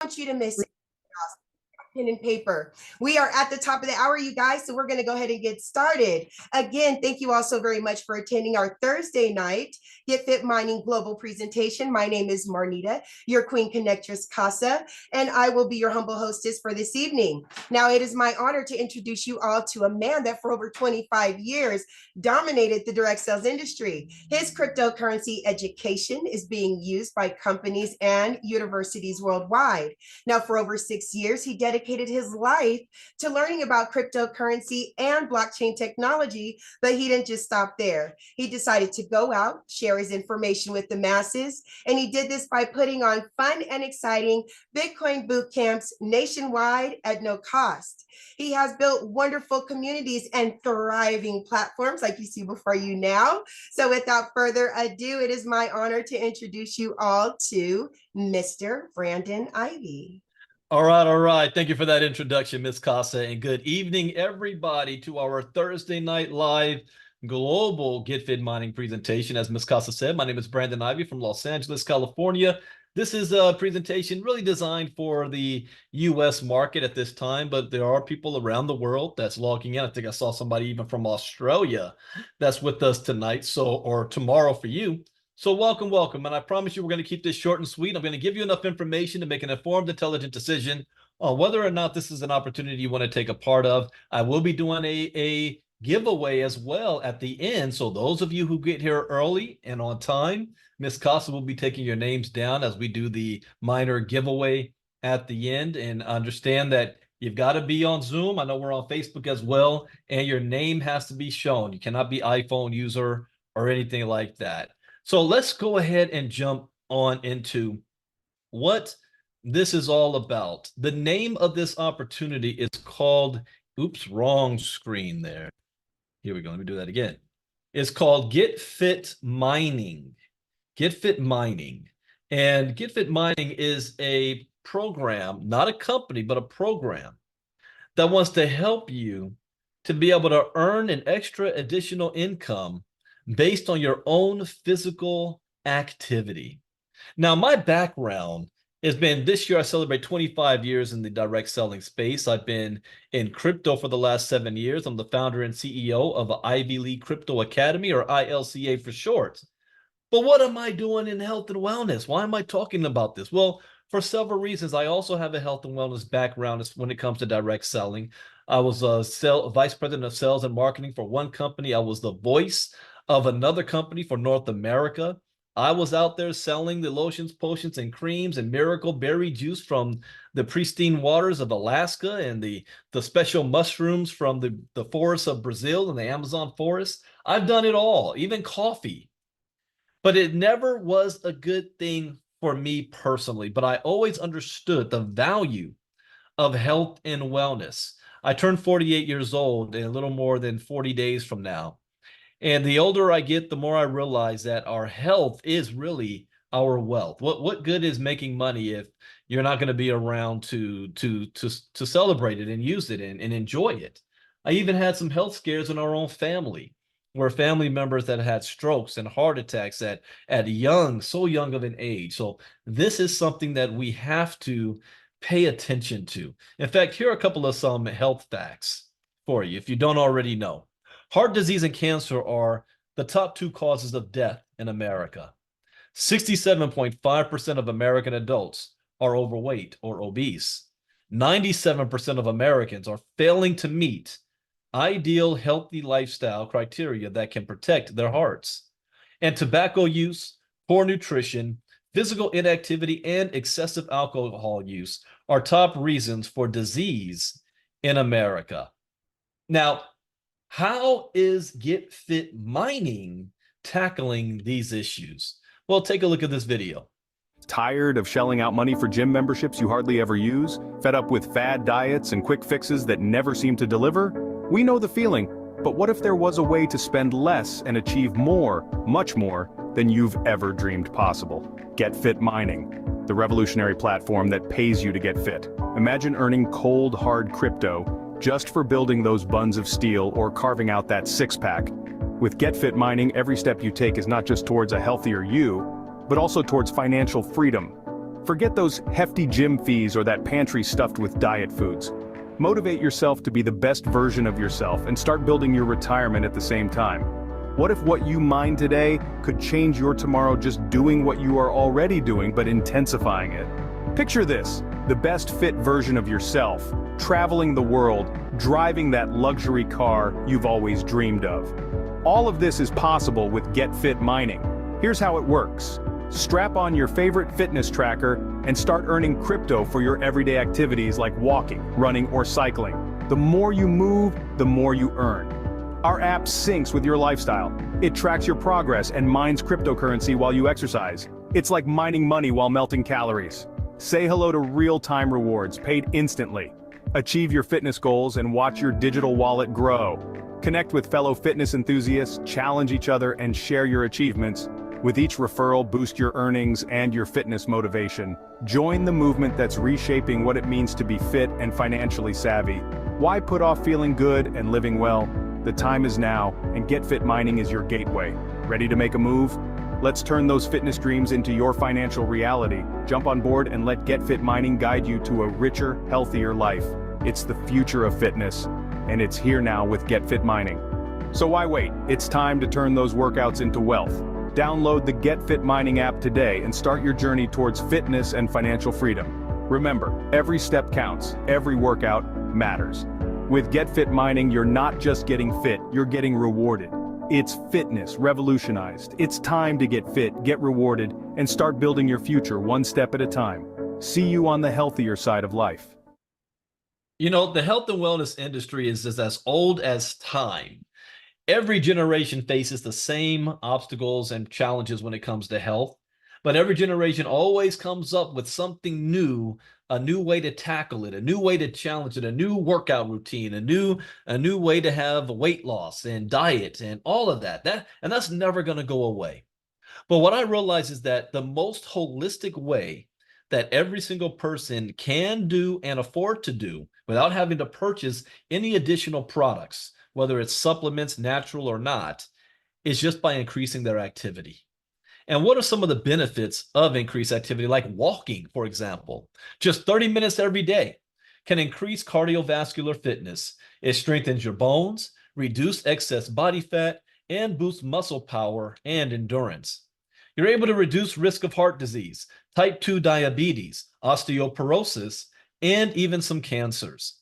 want you to miss it. Pen and paper. We are at the top of the hour, you guys, so we're going to go ahead and get started. Again, thank you all so very much for attending our Thursday night GetFit Mining Global presentation. My name is Marnita, your Queen Connectress Casa, and I will be your humble hostess for this evening. Now, it is my honor to introduce you all to a man that for over 25 years dominated the direct sales industry. His cryptocurrency education is being used by companies and universities worldwide. Now, for over 6 years, he dedicated his life to learning about cryptocurrency and blockchain technology, but he didn't just stop there. He decided to go out, share his information with the masses, and he did this by putting on fun and exciting Bitcoin boot camps nationwide at no cost. He has built wonderful communities and thriving platforms like you see before you now. So without further ado, it is my honor to introduce you all to Mr. Brandon Ivy. All right. Thank you for that introduction, Ms. Casa, and good evening, everybody, to our Thursday night live global GetFit Mining presentation. As Ms. Casa said, my name is Brandon Ivy from Los Angeles, California. This is a presentation really designed for the U.S. market at this time, but there are people around the world that's logging in. I think I saw somebody even from Australia that's with us tonight, or tomorrow for you. So welcome. And I promise you we're going to keep this short and sweet. I'm going to give you enough information to make an informed, intelligent decision on whether or not this is an opportunity you want to take a part of. I will be doing a giveaway as well at the end. So those of you who get here early and on time, Ms. Casa will be taking your names down as we do the minor giveaway at the end. And understand that you've got to be on Zoom. I know we're on Facebook as well. And your name has to be shown. You cannot be iPhone user or anything like that. So let's go ahead and jump on into what this is all about. The name of this opportunity is called, oops, wrong screen there. Here we go. Let me do that again. It's called GetFit Mining. GetFit Mining. And GetFit Mining is a program, not a company, but a program that wants to help you to be able to earn an extra additional income based on your own physical activity. Now, my background has been, this year I celebrate 25 years in the direct selling space. I've been in crypto for the last 7 years. I'm the founder and CEO of Ivy League Crypto Academy, or ILCA for short. But what am I doing in health and wellness? Why am I talking about this? Well, for several reasons. I also have a health and wellness background when it comes to direct selling. I was a vice president of sales and marketing for one company. I was the voice of another company for North America. I was out there selling the lotions, potions, and creams and miracle berry juice from the pristine waters of Alaska and the special mushrooms from the forests of Brazil and the Amazon forest. I've done it all, even coffee. But it never was a good thing for me personally. But I always understood the value of health and wellness. I turned 48 years old in a little more than 40 days from now. And the older I get, the more I realize that our health is really our wealth. What good is making money if you're not going to be around to celebrate it and use it and enjoy it? I even had some health scares in our own family, where family members that had strokes and heart attacks at so young of an age. So this is something that we have to pay attention to. In fact, here are a couple of some health facts for you if you don't already know. Heart disease and cancer are the top 2 causes of death in America. 67.5% of American adults are overweight or obese. 97% of Americans are failing to meet ideal healthy lifestyle criteria that can protect their hearts. And tobacco use, poor nutrition, physical inactivity, and excessive alcohol use are top reasons for disease in America. Now, how is GetFit Mining tackling these issues? Well, take a look at this video. Tired of shelling out money for gym memberships you hardly ever use? Fed up with fad diets and quick fixes that never seem to deliver? We know the feeling, but what if there was a way to spend less and achieve more, much more, than you've ever dreamed possible? GetFit Mining, the revolutionary platform that pays you to get fit. Imagine earning cold, hard crypto just for building those buns of steel or carving out that six-pack. With GetFit Mining, every step you take is not just towards a healthier you, but also towards financial freedom. Forget those hefty gym fees or that pantry stuffed with diet foods. Motivate yourself to be the best version of yourself and start building your retirement at the same time. What if what you mine today could change your tomorrow just doing what you are already doing but intensifying it? Picture this, the best fit version of yourself, traveling the world, driving that luxury car you've always dreamed of. All of this is possible with GetFit Mining. Here's how it works. Strap on your favorite fitness tracker and start earning crypto for your everyday activities like walking, running, or cycling. The more you move, the more you earn. Our app syncs with your lifestyle. It tracks your progress and mines cryptocurrency while you exercise. It's like mining money while melting calories. Say hello to real-time rewards paid instantly. Achieve your fitness goals and watch your digital wallet grow. Connect with fellow fitness enthusiasts, challenge each other, and share your achievements. With each referral, boost your earnings and your fitness motivation. Join the movement that's reshaping what it means to be fit and financially savvy. Why put off feeling good and living well? The time is now, and GetFit Mining is your gateway. Ready to make a move? Let's turn those fitness dreams into your financial reality. Jump on board and let GetFit Mining guide you to a richer, healthier life. It's the future of fitness, and it's here now with GetFit Mining. So why wait? It's time to turn those workouts into wealth. Download the GetFit Mining app today and start your journey towards fitness and financial freedom. Remember, every step counts, every workout matters. With GetFit Mining, you're not just getting fit, you're getting rewarded. It's fitness revolutionized. It's time to get fit, get rewarded, and start building your future one step at a time. See you on the healthier side of life. You know, the health and wellness industry is as old as time. Every generation faces the same obstacles and challenges when it comes to health, but every generation always comes up with something new, a new way to tackle it, a new way to challenge it, a new workout routine, a new way to have weight loss and diet and all of that. That's never going to go away. But what I realize is that the most holistic way that every single person can do and afford to do without having to purchase any additional products, whether it's supplements, natural or not, is just by increasing their activity. And what are some of the benefits of increased activity, like walking, for example? Just 30 minutes every day can increase cardiovascular fitness. It strengthens your bones, reduce excess body fat, and boosts muscle power and endurance. You're able to reduce risk of heart disease, type 2 diabetes, osteoporosis, and even some cancers.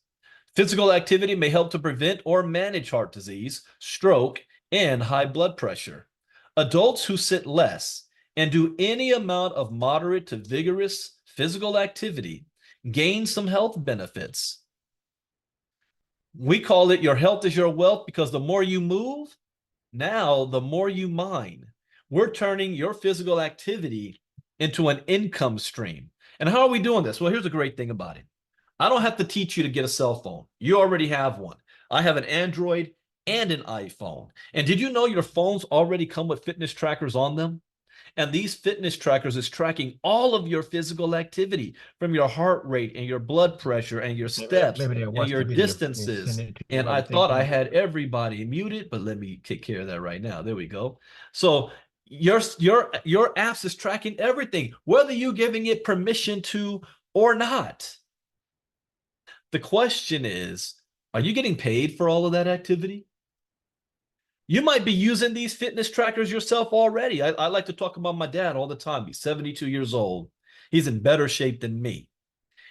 Physical activity may help to prevent or manage heart disease, stroke, and high blood pressure. Adults who sit less and do any amount of moderate to vigorous physical activity gain some health benefits. We call it your health is your wealth because the more you move, now the more you mine. We're turning your physical activity into an income stream. And how are we doing this? Well, here's the great thing about it. I don't have to teach you to get a cell phone. You already have one. I have an Android and an iPhone. And did you know your phones already come with fitness trackers on them? And these fitness trackers is tracking all of your physical activity, from your heart rate and your blood pressure and your steps and your distances. And I thought I had everybody muted, but let me take care of that right now. There we go. So your apps is tracking everything, whether you're giving it permission to or not. The question is, are you getting paid for all of that activity? You might be using these fitness trackers yourself already. I like to talk about my dad all the time. He's 72 years old. He's in better shape than me.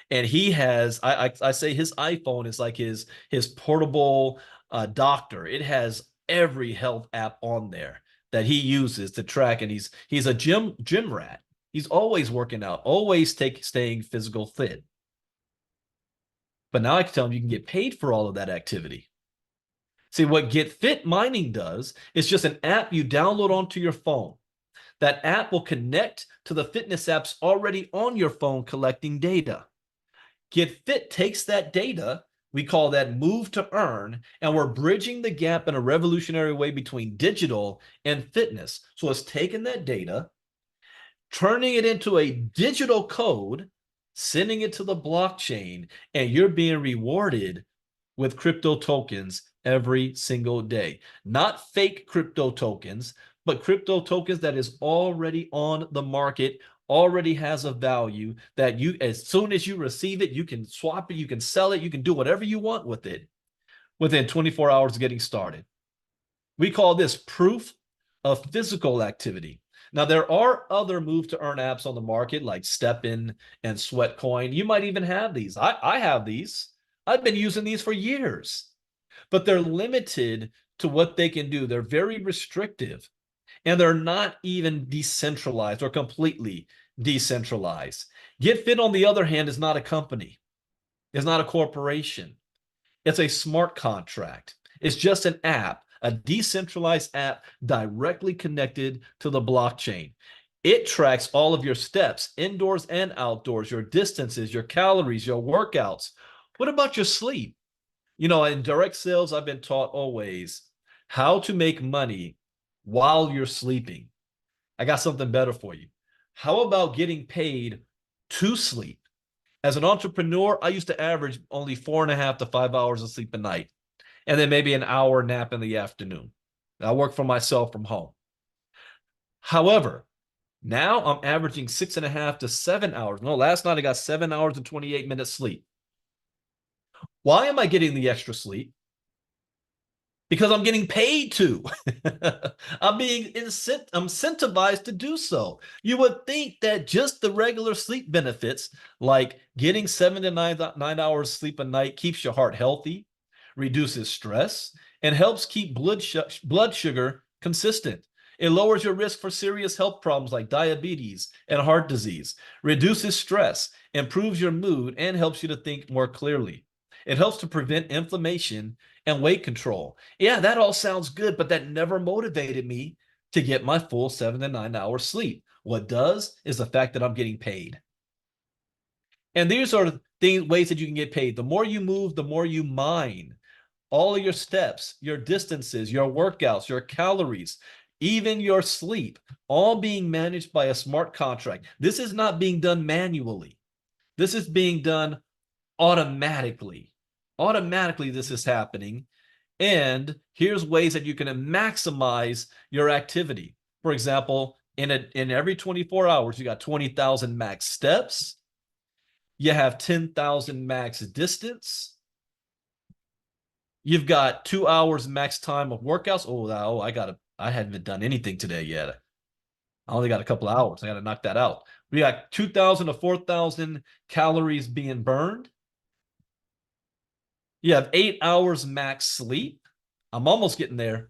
And he has, I say his iPhone is like his portable doctor. It has every health app on there that he uses to track. And he's a gym rat. He's always working out, always staying physical fit. But now I can tell him you can get paid for all of that activity. See, what GetFit Mining does is just an app you download onto your phone. That app will connect to the fitness apps already on your phone collecting data. GetFit takes that data, we call that move to earn, and we're bridging the gap in a revolutionary way between digital and fitness. So it's taking that data, turning it into a digital code, sending it to the blockchain, and you're being rewarded with crypto tokens every single day. Not fake crypto tokens, but crypto tokens that is already on the market, already has a value that you, as soon as you receive it, you can swap it, you can sell it, you can do whatever you want with it within 24 hours of getting started. We call this proof of physical activity. Now, there are other move to earn apps on the market like StepN and Sweatcoin. You might even have these. I have these. I've been using these for years, but they're limited to what they can do. They're very restrictive, and they're not even decentralized or completely decentralized. GetFit, on the other hand, is not a company. It's not a corporation. It's a smart contract. It's just an app, a decentralized app directly connected to the blockchain. It tracks all of your steps, indoors and outdoors, your distances, your calories, your workouts. What about your sleep? You know, in direct sales, I've been taught always how to make money while you're sleeping. I got something better for you. How about getting paid to sleep? As an entrepreneur, I used to average only 4.5 to 5 hours of sleep a night, and then maybe an hour nap in the afternoon. I work for myself from home. However, now I'm averaging 6.5 to 7 hours. No, last night I got 7 hours and 28 minutes sleep. Why am I getting the extra sleep? Because I'm getting paid to. I'm being incentivized to do so. You would think that just the regular sleep benefits, like getting 7 to 9 hours sleep a night, keeps your heart healthy, reduces stress, and helps keep blood sugar consistent. It lowers your risk for serious health problems like diabetes and heart disease, reduces stress, improves your mood, and helps you to think more clearly. It helps to prevent inflammation and weight control. Yeah, that all sounds good, but that never motivated me to get my full 7 to 9 hours sleep. What does is the fact that I'm getting paid. And these are the ways that you can get paid. The more you move, the more you mine. All of your steps, your distances, your workouts, your calories, even your sleep, all being managed by a smart contract. This is not being done manually. This is being done automatically. Automatically, this is happening. And here's ways that you can maximize your activity. For example, in every 24 hours, you got 20,000 max steps. You have 10,000 max distance. You've got 2 hours max time of workouts. Oh, I haven't done anything today yet. I only got a couple of hours. I got to knock that out. We got 2,000 to 4,000 calories being burned. You have 8 hours max sleep. I'm almost getting there.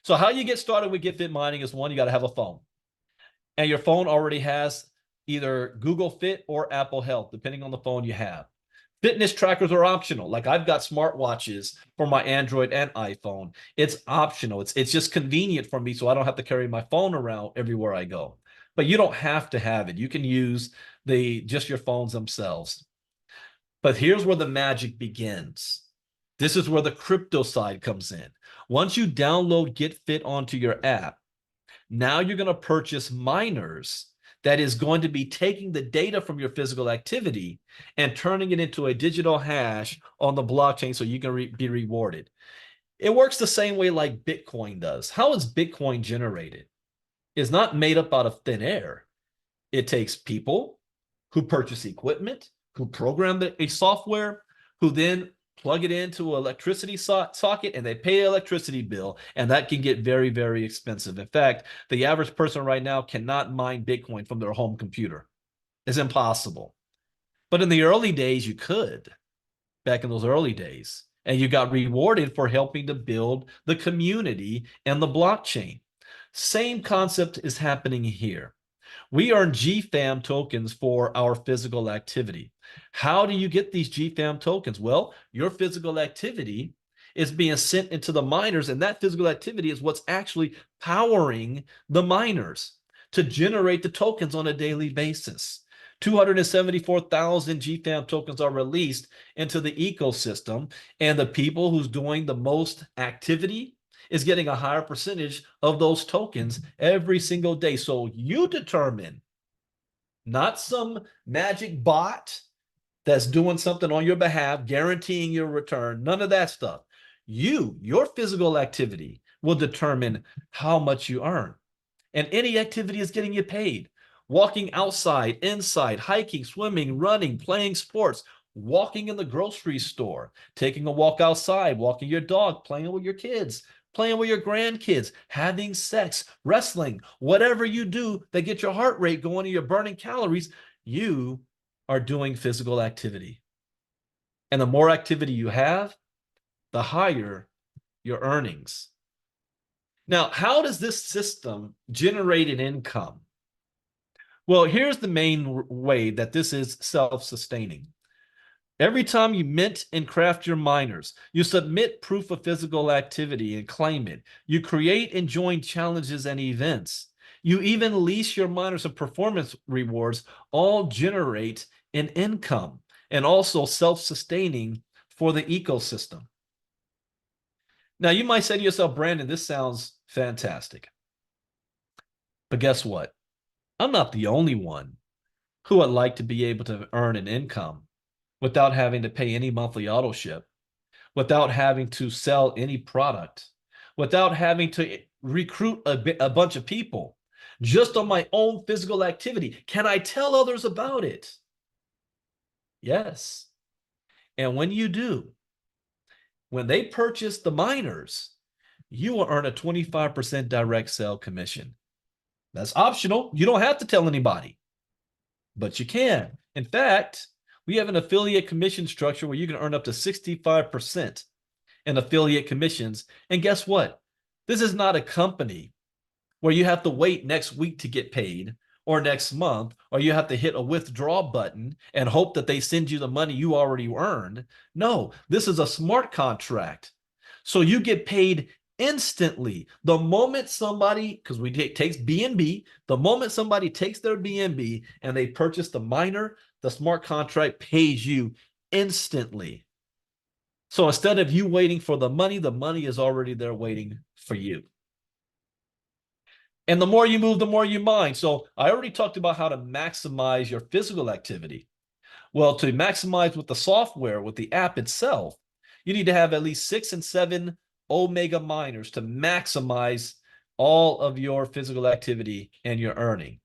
So how you get started with GetFit Mining is, one, you got to have a phone. And your phone already has either Google Fit or Apple Health, depending on the phone you have. Fitness trackers are optional. Like, I've got smartwatches for my Android and iPhone. It's optional. It's just convenient for me, so I don't have to carry my phone around everywhere I go. But you don't have to have it. You can use just your phones themselves. But here's where the magic begins. This is where the crypto side comes in. Once you download GetFit onto your app, now you're going to purchase miners that is going to be taking the data from your physical activity and turning it into a digital hash on the blockchain so you can be rewarded. It works the same way like Bitcoin does. How is Bitcoin generated? It's not made up out of thin air. It takes people who purchase equipment, who program a software, who then plug it into an electricity socket, and they pay an electricity bill, and that can get very, very expensive. In fact, the average person right now cannot mine Bitcoin from their home computer. It's impossible. But in the early days, you could, back in those early days, and you got rewarded for helping to build the community and the blockchain. Same concept is happening here. We earn GFAM tokens for our physical activity. How do you get these GFAM tokens? Well, your physical activity is being sent into the miners, and that physical activity is what's actually powering the miners to generate the tokens on a daily basis. 274,000 GFAM tokens are released into the ecosystem, and the people who's doing the most activity is getting a higher percentage of those tokens every single day. So you determine, not some magic bot that's doing something on your behalf, guaranteeing your return, none of that stuff. Your physical activity will determine how much you earn. And any activity is getting you paid. walking outside, inside, hiking, swimming, running, playing sports, walking in the grocery store, taking a walk outside, walking your dog, playing with your kids, playing with your grandkids, having sex, wrestling, whatever you do that gets your heart rate going and you're burning calories, you are doing physical activity. And the more activity you have, the higher your earnings. Now, how does this system generate an income? Well, here's the main way that this is self-sustaining. Every time you mint and craft your miners, you submit proof of physical activity and claim it. You create and join challenges and events. You even lease your miners and performance rewards, all generate an income and also self-sustaining for the ecosystem. Now, you might say to yourself, Brandon, this sounds fantastic. But guess what? I'm not the only one who would like to be able to earn an income without having to pay any monthly auto ship, without having to sell any product, without having to recruit a bunch of people, just on my own physical activity. Can I tell others about it? Yes. And when you do, when they purchase the miners, you will earn a 25% direct sale commission. That's optional. You don't have to tell anybody, but you can. In fact, we have an affiliate commission structure where you can earn up to 65% in affiliate commissions. And guess what? This is not a company where you have to wait next week to get paid or next month, or you have to hit a withdraw button and hope that they send you the money you already earned. No, this is a smart contract. So you get paid instantly. The moment somebody, because we takes BNB, the moment somebody takes their BNB and they purchase the miner, the smart contract pays you instantly. So instead of you waiting for the money is already there waiting for you. And the more you move, the more you mine. So I already talked about how to maximize your physical activity. Well, to maximize with the software, with the app itself, you need to have at least 6 and 7 Omega miners to maximize all of your physical activity and your earning.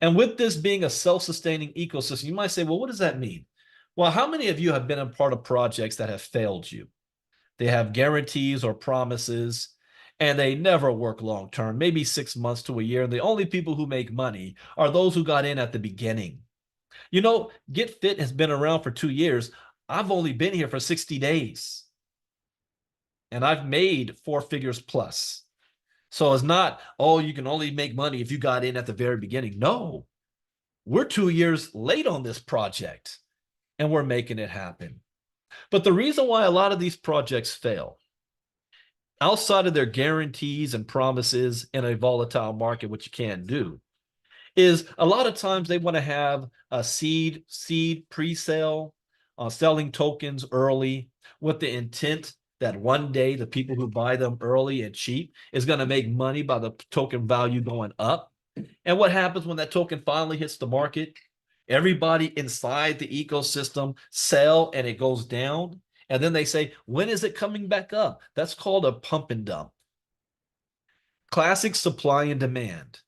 And with this being a self-sustaining ecosystem, you might say, well, what does that mean? Well, how many of you have been a part of projects that have failed you? They have guarantees or promises, and they never work long-term, maybe 6 months to a year. And the only people who make money are those who got in at the beginning. You know, GetFit has been around for 2 years. I've only been here for 60 days. And I've made 4 figures plus. So it's not, oh, you can only make money if you got in at the very beginning. No, we're 2 years late on this project, and we're making it happen. But the reason why a lot of these projects fail, outside of their guarantees and promises in a volatile market, which you can do, is a lot of times they want to have a seed pre-sale, selling tokens early with the intent that one day the people who buy them early and cheap is going to make money by the token value going up. And what happens when that token finally hits the market? Everybody inside the ecosystem sell and it goes down. And then they say, when is it coming back up? That's called a pump and dump. Classic supply and demand.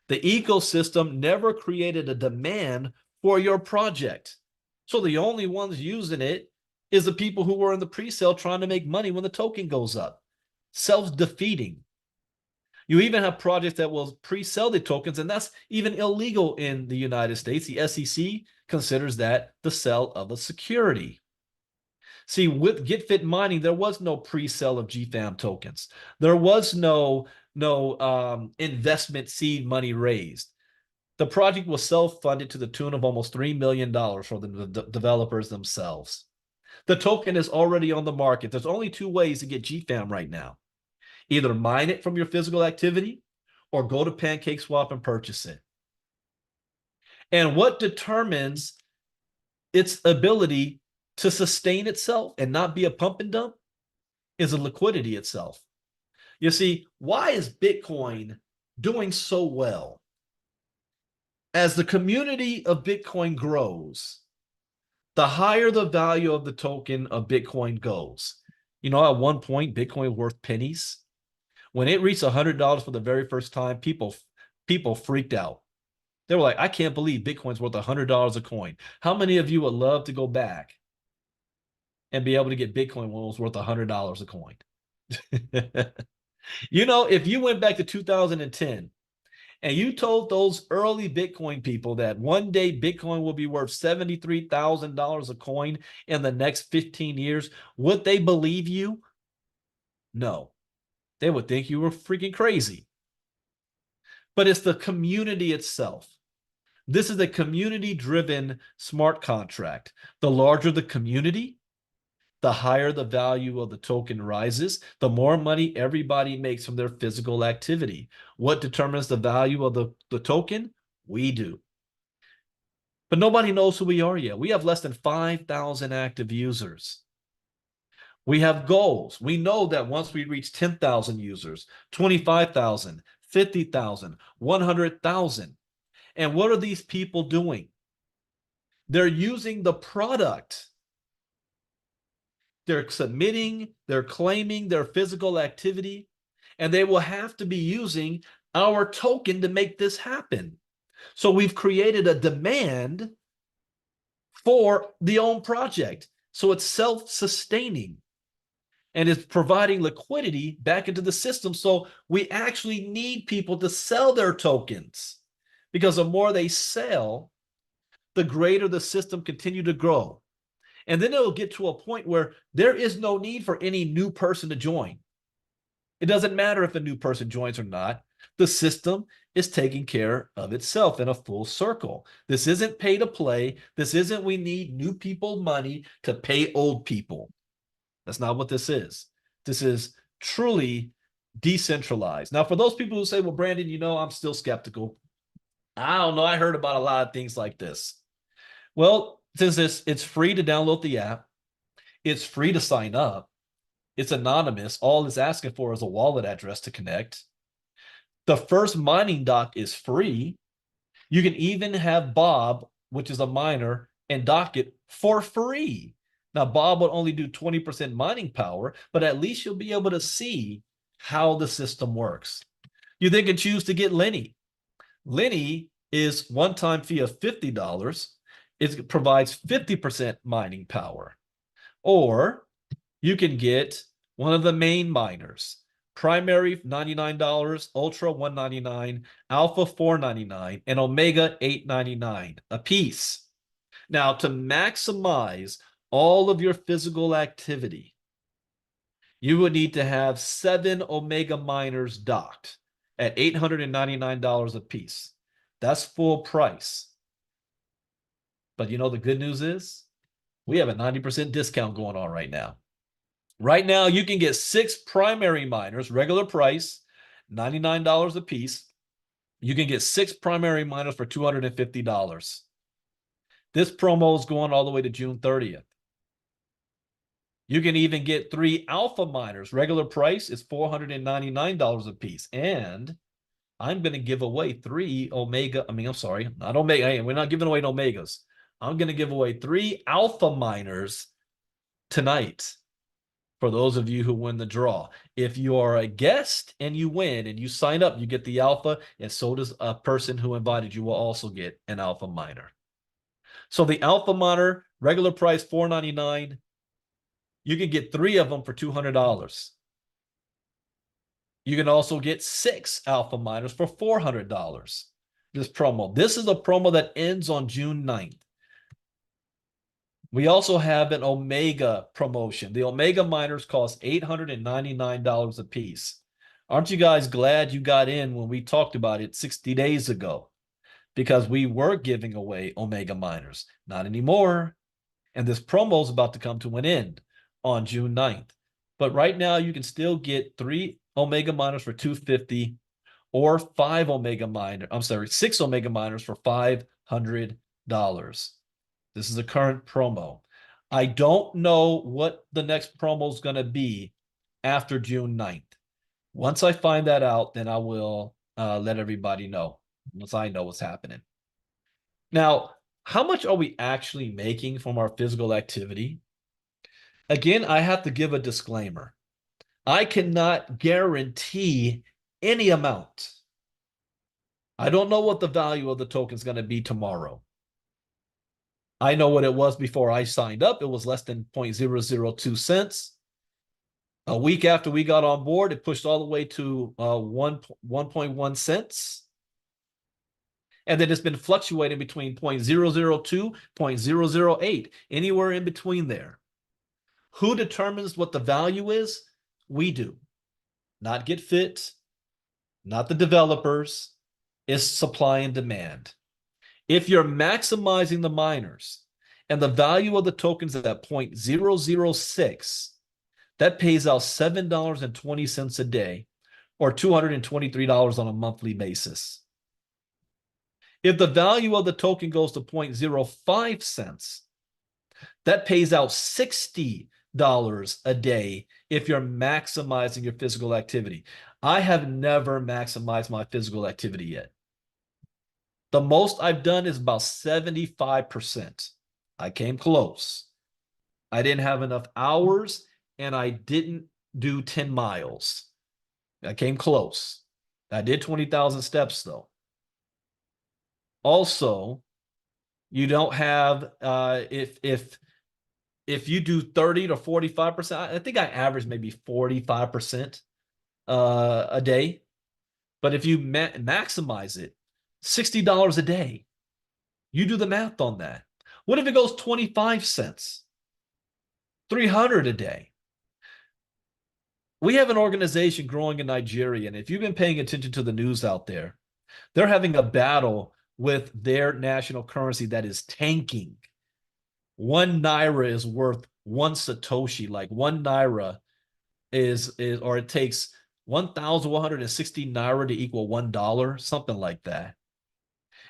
The ecosystem never created a demand for your project. So the only ones using it is the people who were in the pre-sale trying to make money when the token goes up. Self-defeating. You even have projects that will pre-sell the tokens, and that's even illegal in the United States. The SEC considers that the sale of a security. See, with GetFit Mining, there was no pre-sale of GFAM tokens. There was no investment seed money raised. The project was self-funded to the tune of almost $3 million for the developers themselves. The token is already on the market. There's only 2 ways to get GFAM right now. Either mine it from your physical activity or go to PancakeSwap and purchase it. And what determines its ability to sustain itself and not be a pump and dump is the liquidity itself. You see, why is Bitcoin doing so well? As the community of Bitcoin grows, the higher the value of the token of Bitcoin goes. You know, at one point, Bitcoin was worth pennies. When it reached $100 for the very first time, people freaked out. They were like, I can't believe Bitcoin's worth $100 a coin. How many of you would love to go back and be able to get Bitcoin when it was worth $100 a coin? You know, if you went back to 2010 and you told those early Bitcoin people that one day Bitcoin will be worth $73,000 a coin in the next 15 years, would they believe you? No, they would think you were freaking crazy. But it's the community itself. This is a community-driven smart contract. The larger the community, the higher the value of the token rises, the more money everybody makes from their physical activity. What determines the value of the token? We do. But nobody knows who we are yet. We have less than 5,000 active users. We have goals. We know that once we reach 10,000 users, 25,000, 50,000, 100,000. And what are these people doing? They're using the product. They're submitting, they're claiming their physical activity, and they will have to be using our token to make this happen. So we've created a demand for the own project. So it's self-sustaining and it's providing liquidity back into the system. So we actually need people to sell their tokens, because the more they sell, the greater the system continue to grow. And then it'll get to a point where there is no need for any new person to join. It doesn't matter if a new person joins or not. The system is taking care of itself in a full circle. This isn't pay to play. This isn't we need new people money to pay old people. That's not what this is. This is truly decentralized. Now, for those people who say, well, Brandon, you know, I'm still skeptical. I don't know. I heard about a lot of things like this. Well, since it's free to download the app, it's free to sign up, it's anonymous. All it's asking for is a wallet address to connect. The first mining dock is free. You can even have Bob, which is a miner, and dock it for free. Now, Bob will only do 20% mining power, but at least you'll be able to see how the system works. You then can choose to get Lenny. Lenny is one-time fee of $50. It provides 50% mining power. Or you can get one of the main miners. Primary $99, Ultra $199, Alpha $499, and Omega $899 a piece. Now, to maximize all of your physical activity, you would need to have 7 Omega miners docked at $899 a piece. That's full price. But you know, the good news is we have a 90% discount going on right now. Right now, you can get 6 primary miners, regular price, $99 a piece. You can get 6 primary miners for $250. This promo is going all the way to June 30th. You can even get 3 alpha miners. Regular price is $499 a piece. And I'm going to give away 3 Omega. I'm sorry, not Omega. We're not giving away Omegas. I'm going to give away 3 alpha miners tonight for those of you who win the draw. If you are a guest and you win and you sign up, you get the alpha, and so does a person who invited you will also get an alpha miner. So the alpha miner, regular price $499. You can get 3 of them for $200. You can also get 6 alpha miners for $400. This promo. This is a promo that ends on June 9th. We also have an Omega promotion. The Omega miners cost $899 a piece. Aren't you guys glad you got in when we talked about it 60 days ago? Because we were giving away Omega miners. Not anymore. And this promo is about to come to an end on June 9th. But right now, you can still get 3 Omega miners for $250 or 6 Omega miners for $500. This is a current promo. I don't know what the next promo is going to be after June 9th. Once I find that out, then I will let everybody know, once I know what's happening. Now, how much are we actually making from our physical activity? Again, I have to give a disclaimer. I cannot guarantee any amount. I don't know what the value of the token is going to be tomorrow. I know what it was before I signed up. It was less than 0.002 cents. A week after we got on board, it pushed all the way to 1.1 cents. And then it's been fluctuating between 0.002, 0.008, anywhere in between there. Who determines what the value is? We do. Not GetFit, not the developers. It's supply and demand. If you're maximizing the miners and the value of the tokens at 0.006, that pays out $7.20 a day or $223 on a monthly basis. If the value of the token goes to 0.05 cents, that pays out $60 a day if you're maximizing your physical activity. I have never maximized my physical activity yet. The most I've done is about 75%. I came close. I didn't have enough hours and I didn't do 10 miles. I came close. I did 20,000 steps though. Also, you don't have, if you do 30 to 45%, I think I average maybe 45% a day. But if you maximize it, $60 a day. You do the math on that. What if it goes 25 cents? 300 a day. We have an organization growing in Nigeria, and if you've been paying attention to the news out there, they're having a battle with their national currency that is tanking. 1 naira is worth 1 satoshi. Like 1 naira is or it takes 1,160 naira to equal $1, something like that.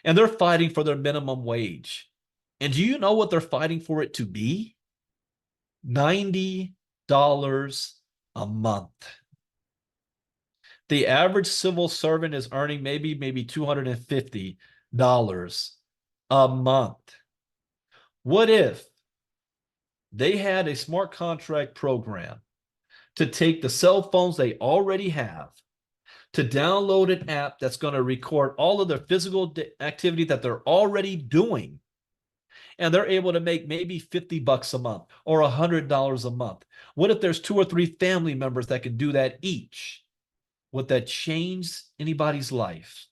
And they're fighting for their minimum wage. And do you know what they're fighting for it to be? $90 a month. The average civil servant is earning maybe $250 a month. What if they had a smart contract program to take the cell phones they already have, to download an app that's going to record all of their physical activity that they're already doing, and they're able to make maybe $50 a month or $100 a month? What if there's 2 or 3 family members that can do that each? Would that change anybody's life?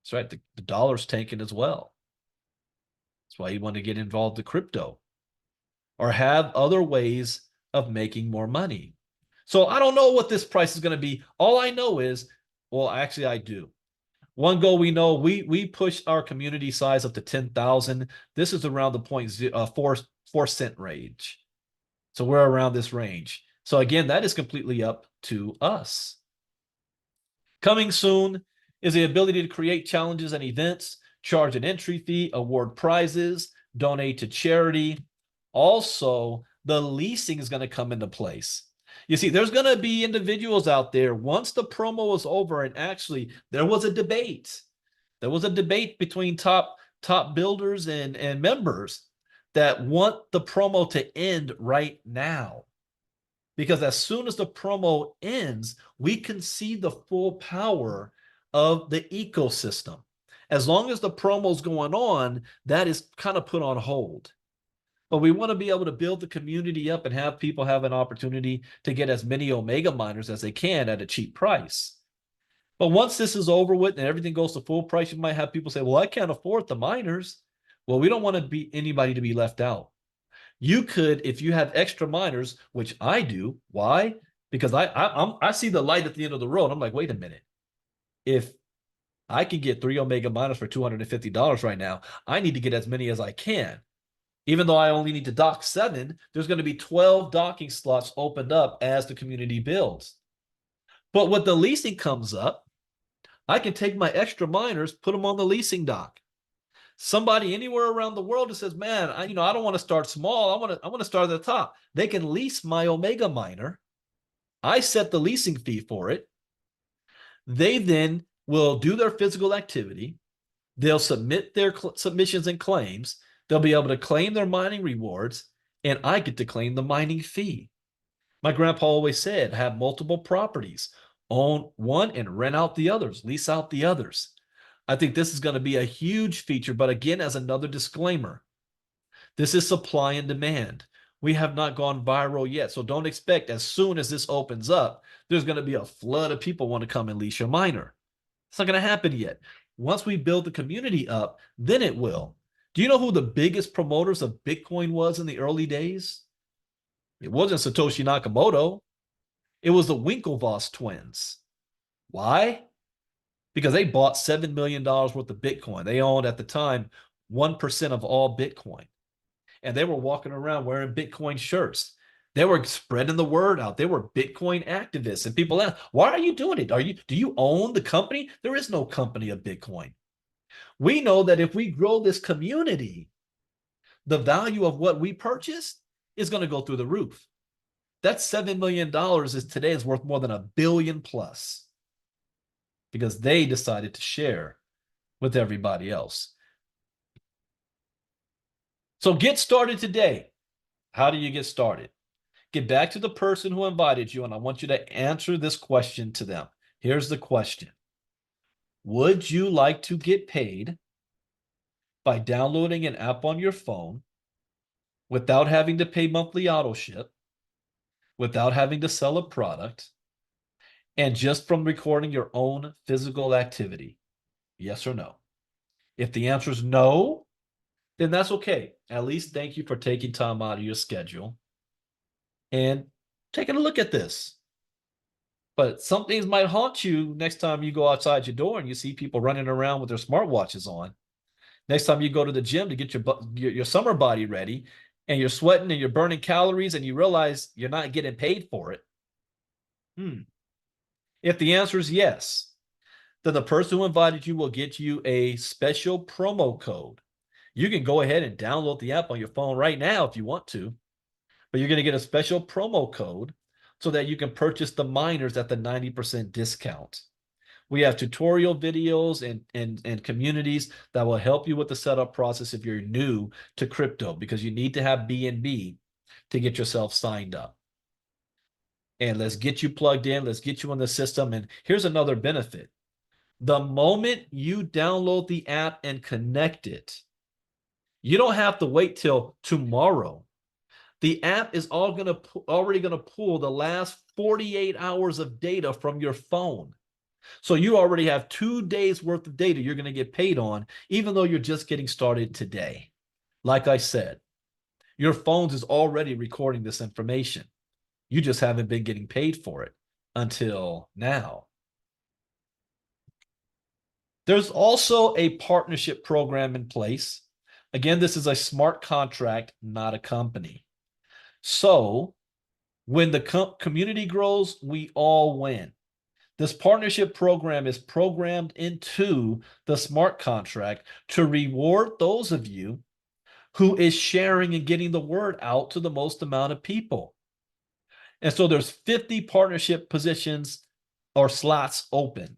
That's right, the dollar's tanking as well. That's why you want to get involved in crypto or have other ways of making more money. So I don't know what this price is going to be. All I know is, well, actually I do. One goal we know, we pushed our community size up to 10,000. This is around the 0.4 cent range. So we're around this range. So again, that is completely up to us. Coming soon is the ability to create challenges and events, charge an entry fee, award prizes, donate to charity. Also, the leasing is going to come into place. You see, there's going to be individuals out there, once the promo is over, and actually there was a debate. There was a debate between top builders and members that want the promo to end right now. Because as soon as the promo ends, we can see the full power of the ecosystem. As long as the promo is going on, that is kind of put on hold. But we want to be able to build the community up and have people have an opportunity to get as many Omega miners as they can at a cheap price. But once this is over with and everything goes to full price, you might have people say, well, I can't afford the miners. Well, we don't want to be anybody to be left out. You could, if you have extra miners, which I do. Why? Because I see the light at the end of the road. I'm like, wait a minute. If I can get 3 Omega miners for $250 right now, I need to get as many as I can. Even though I only need to dock 7, there's going to be 12 docking slots opened up as the community builds. But when the leasing comes up, I can take my extra miners, put them on the leasing dock. Somebody anywhere around the world that says, man, I don't want to start small. I want to start at the top. They can lease my Omega miner. I set the leasing fee for it. They then will do their physical activity. They'll submit their submissions and claims. They'll be able to claim their mining rewards, and I get to claim the mining fee. My grandpa always said, have multiple properties. own one and rent out the others, lease out the others. I think this is going to be a huge feature, but again, as another disclaimer, this is supply and demand. We have not gone viral yet, so don't expect as soon as this opens up, there's going to be a flood of people want to come and lease your miner. It's not going to happen yet. Once we build the community up, then it will. Do you know who the biggest promoters of Bitcoin was in the early days? It wasn't Satoshi Nakamoto. It was the Winklevoss twins. Why? Because they bought $7 million worth of Bitcoin. They owned at the time 1% of all Bitcoin. And they were walking around wearing Bitcoin shirts. They were spreading the word out. They were Bitcoin activists. And people ask, why are you doing it? Do you own the company? There is no company of Bitcoin. We know that if we grow this community, the value of what we purchased is going to go through the roof. That $7 million today is worth more than $1 billion plus because they decided to share with everybody else. So get started today. How do you get started? Get back to the person who invited you, and I want you to answer this question to them. Here's the question. Would you like to get paid by downloading an app on your phone without having to pay monthly auto ship, without having to sell a product, and just from recording your own physical activity? Yes or no? If the answer is no, then that's okay. At least thank you for taking time out of your schedule and taking a look at this. But some things might haunt you next time you go outside your door and you see people running around with their smartwatches on. Next time you go to the gym to get your summer body ready and you're sweating and you're burning calories and you realize you're not getting paid for it. If the answer is yes, then the person who invited you will get you a special promo code. You can go ahead and download the app on your phone right now if you want to, but you're going to get a special promo code so that you can purchase the miners at the 90% discount. We have tutorial videos and communities that will help you with the setup process if you're new to crypto, because you need to have BNB to get yourself signed up. And let's get you plugged in. Let's get you in the system. And here's another benefit. The moment you download the app and connect it, you don't have to wait till tomorrow. The app is already going to pull the last 48 hours of data from your phone. So you already have 2 days worth of data you're going to get paid on, even though you're just getting started today. Like I said, your phones is already recording this information. You just haven't been getting paid for it until now. There's also a partnership program in place. Again, this is a smart contract, not a company. So when the community grows, we all win. This partnership program is programmed into the smart contract to reward those of you who is sharing and getting the word out to the most amount of people. And so there's 50 partnership positions or slots open.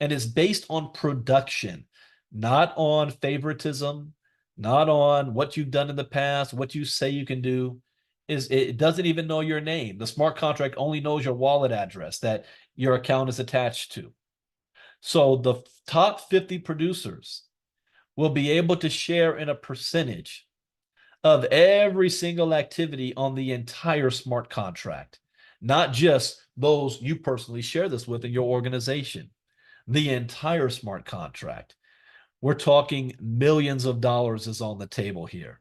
And it's based on production, not on favoritism, not on what you've done in the past, what you say you can do. It doesn't even know your name. The smart contract only knows your wallet address that your account is attached to. So the top 50 producers will be able to share in a percentage of every single activity on the entire smart contract, not just those you personally share this with in your organization. The entire smart contract. We're talking millions of dollars is on the table here.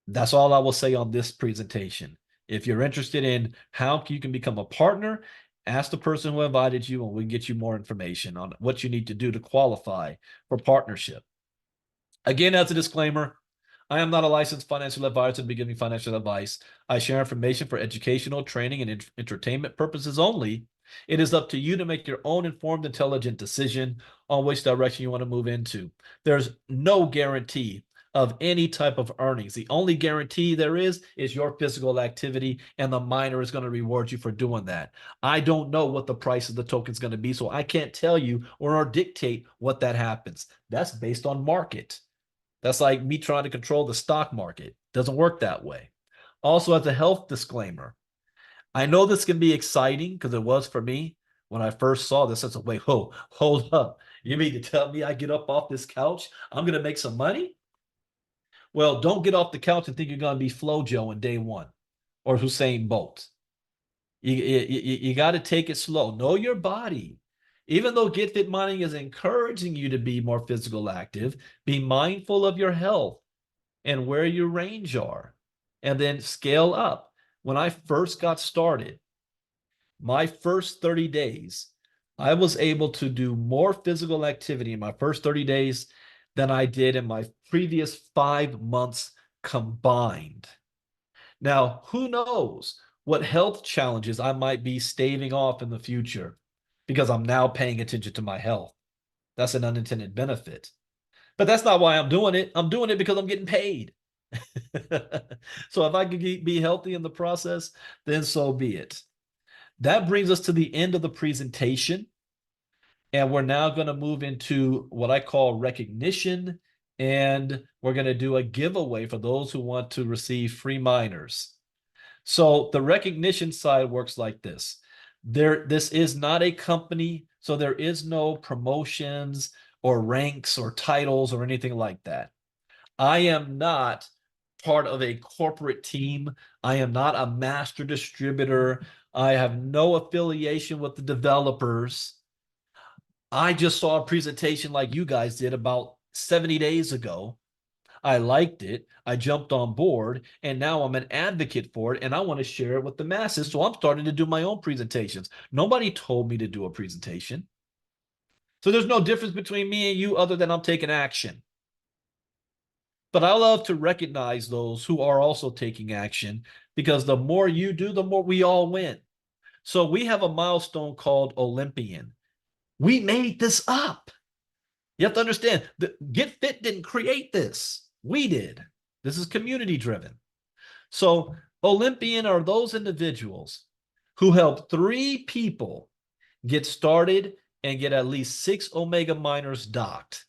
That's all I will say on this presentation. If you're interested in how you can become a partner, ask the person who invited you and we can get you more information on what you need to do to qualify for partnership. Again, as a disclaimer, I am not a licensed financial advisor to be giving financial advice. I share information for educational, training, and entertainment purposes only. It is up to you to make your own informed, intelligent decision on which direction you want to move into. There's no guarantee of any type of earnings. The only guarantee there is your physical activity, and the miner is going to reward you for doing that. I don't know what the price of the token is going to be, so I can't tell you or dictate what that happens. That's based on market. That's like me trying to control the stock market. Doesn't work that way. Also, as a health disclaimer, I know this can be exciting because it was for me when I first saw this. I said, wait, hold up. You mean to tell me I get up off this couch, I'm going to make some money? Well, don't get off the couch and think you're going to be FloJo in day one or Hussein Bolt. You got to take it slow. Know your body. Even though GetFit Mining is encouraging you to be more physical active, be mindful of your health and where your range are, and then scale up. When I first got started, my first 30 days, I was able to do more physical activity in my first 30 days than I did in my previous 5 months combined. Now, who knows what health challenges I might be staving off in the future because I'm now paying attention to my health. That's an unintended benefit. But that's not why I'm doing it. I'm doing it because I'm getting paid. So if I could be healthy in the process, then so be it. That brings us to the end of the presentation. And we're now going to move into what I call recognition. And we're going to do a giveaway for those who want to receive free miners. So the recognition side works like this. This is not a company, so there is no promotions or ranks or titles or anything like that. I am not part of a corporate team. I am not a master distributor. I have no affiliation with the developers. I just saw a presentation like you guys did about 70 days ago. I liked it. I jumped on board, and now I'm an advocate for it, and I want to share it with the masses. So I'm starting to do my own presentations. Nobody told me to do a presentation. So there's no difference between me and you other than I'm taking action. But I love to recognize those who are also taking action, because the more you do, the more we all win. So we have a milestone called Olympian. We made this up. You have to understand that GetFit didn't create this. We did. This is community driven. So Olympian are those individuals who help 3 people get started and get at least 6 Omega miners docked.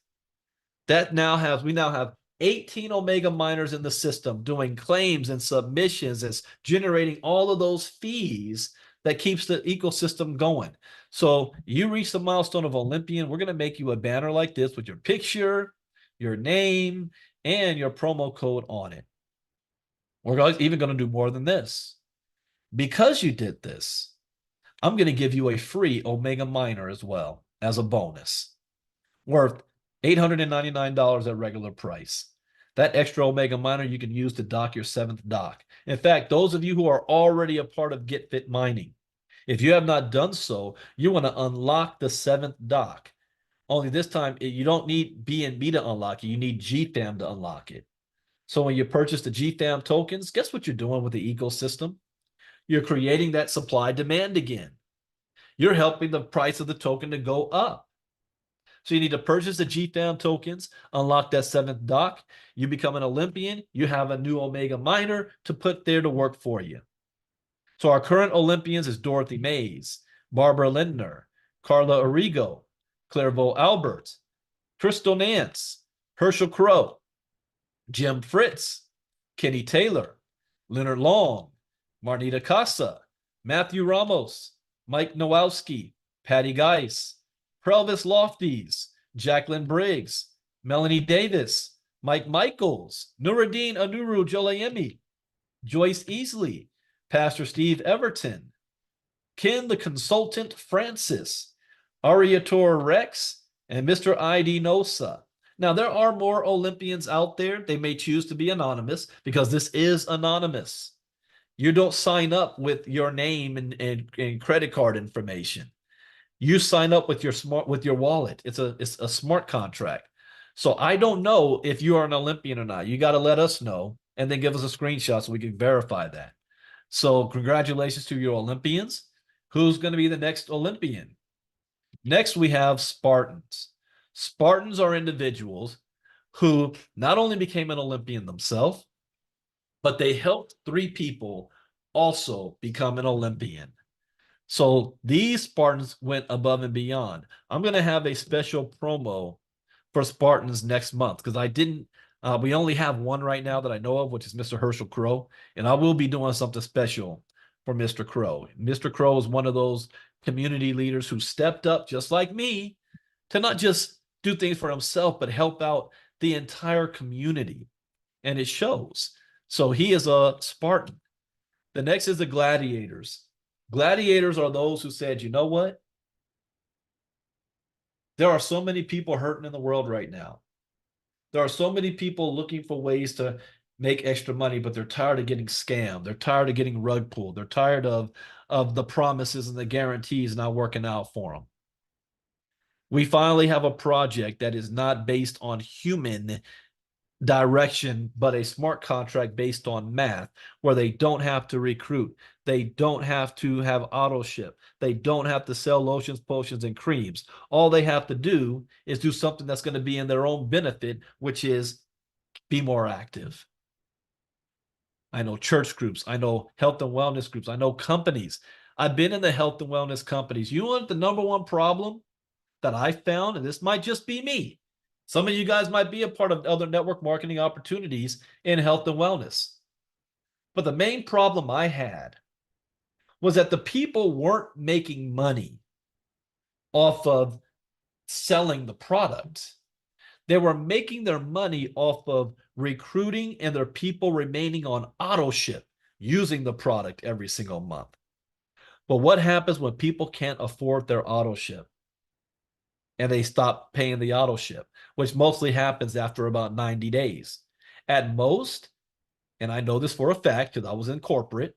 We now have 18 Omega miners in the system doing claims and submissions. It's generating all of those fees that keeps the ecosystem going. So you reach the milestone of Olympian, we're going to make you a banner like this with your picture, your name, and your promo code on it. We're even going to do more than this. Because you did this, I'm going to give you a free Omega miner as well as a bonus, worth $899 at regular price. That extra Omega miner you can use to dock your 7th dock. In fact, those of you who are already a part of GetFit Mining, if you have not done so, you want to unlock the 7th dock. Only this time, you don't need BNB to unlock it. You need GFAM to unlock it. So when you purchase the GFAM tokens, guess what you're doing with the ecosystem? You're creating that supply demand again. You're helping the price of the token to go up. So you need to purchase the GFAM tokens, unlock that 7th dock. You become an Olympian. You have a new Omega miner to put there to work for you. So our current Olympians is Dorothy Mays, Barbara Lindner, Carla Arrigo, Clairvaux Albert, Crystal Nance, Herschel Crow, Jim Fritz, Kenny Taylor, Leonard Long, Marnita Casa, Matthew Ramos, Mike Nowalski, Patty Geis, Prelvis Lofties, Jacqueline Briggs, Melanie Davis, Mike Michaels, Nuruddin Anuru Jolayemi, Joyce Easley, Pastor Steve Everton, Ken the Consultant Francis, Ariator Rex, and Mr. ID Nosa. Now, there are more Olympians out there. They may choose to be anonymous because this is anonymous. You don't sign up with your name and credit card information. You sign up with your wallet. It's a smart contract. So I don't know if you are an Olympian or not. You got to let us know and then give us a screenshot so we can verify that. So congratulations to your Olympians. Who's going to be the next Olympian? Next, we have Spartans. Spartans are individuals who not only became an Olympian themselves, but they helped 3 people also become an Olympian. So these Spartans went above and beyond. I'm going to have a special promo for Spartans next month because we only have one right now that I know of, which is Mr. Herschel Crow, and I will be doing something special for Mr. Crow. Mr. Crow is one of those community leaders who stepped up, just like me, to not just do things for himself, but help out the entire community. And it shows. So he is a Spartan. The next is the gladiators. Gladiators are those who said, you know what? There are so many people hurting in the world right now. There are so many people looking for ways to make extra money, but they're tired of getting scammed. They're tired of getting rug pulled. They're tired of the promises and the guarantees not working out for them. We finally have a project that is not based on human direction, but a smart contract based on math, where they don't have to recruit. They don't have to have auto ship. They don't have to sell lotions, potions, and creams. All they have to do is do something that's going to be in their own benefit, which is be more active. I know church groups. I know health and wellness groups. I know companies. I've been in the health and wellness companies. You know what the number one problem that I found, and this might just be me. Some of you guys might be a part of other network marketing opportunities in health and wellness. But the main problem I had was that the people weren't making money off of selling the product. They were making their money off of recruiting and their people remaining on auto ship, using the product every single month. But what happens when people can't afford their auto ship and they stop paying the auto ship, which mostly happens after about 90 days? At most, and I know this for a fact because I was in corporate,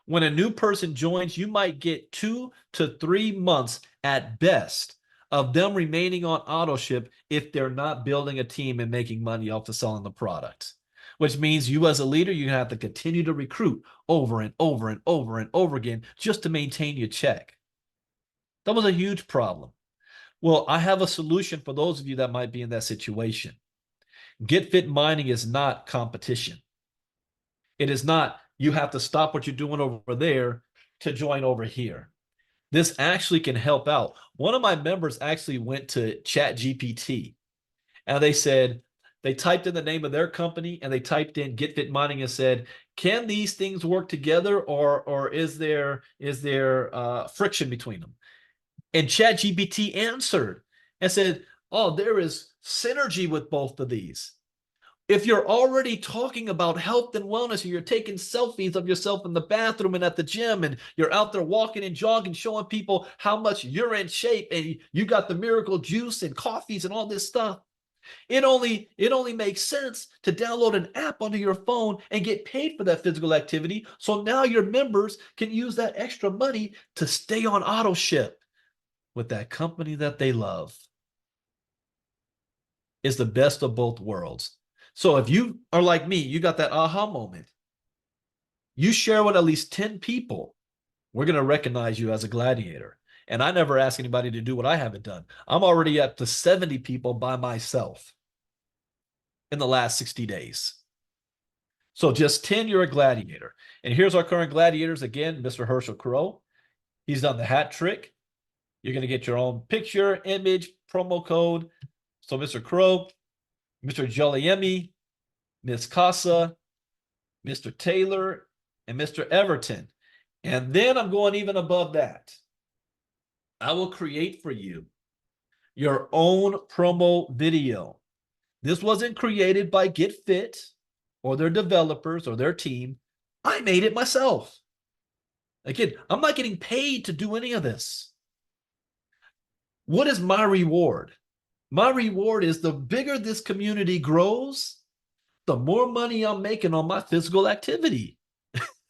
when a new person joins, you might get 2 to 3 months at best of them remaining on auto ship if they're not building a team and making money off of selling the product, which means you as a leader, you have to continue to recruit over and over and over and over again just to maintain your check. That was a huge problem. Well, I have a solution for those of you that might be in that situation. GetFit Mining is not competition. It is not, you have to stop what you're doing over there to join over here. This actually can help out. One of my members actually went to ChatGPT and they said, they typed in the name of their company and they typed in GetFit Mining and said, can these things work together, or is there friction between them? And ChatGPT answered and said, oh, there is synergy with both of these. If you're already talking about health and wellness and you're taking selfies of yourself in the bathroom and at the gym, and you're out there walking and jogging, showing people how much you're in shape and you got the miracle juice and coffees and all this stuff, it only makes sense to download an app onto your phone and get paid for that physical activity. So now your members can use that extra money to stay on auto ship with that company that they love. It's the best of both worlds. So if you are like me, you got that aha moment, you share with at least 10 people, we're going to recognize you as a gladiator. And I never ask anybody to do what I haven't done. I'm already up to 70 people by myself in the last 60 days. So just 10, you're a gladiator. And here's our current gladiators. Again, Mr. Herschel Crow. He's done the hat trick. You're going to get your own picture, image, promo code. So Mr. Crow, Mr. Joliemi, Ms. Casa, Mr. Taylor, and Mr. Everton. And then I'm going even above that. I will create for you your own promo video. This wasn't created by GetFit or their developers or their team. I made it myself. Again, I'm not getting paid to do any of this. What is my reward? My reward is the bigger this community grows, the more money I'm making on my physical activity.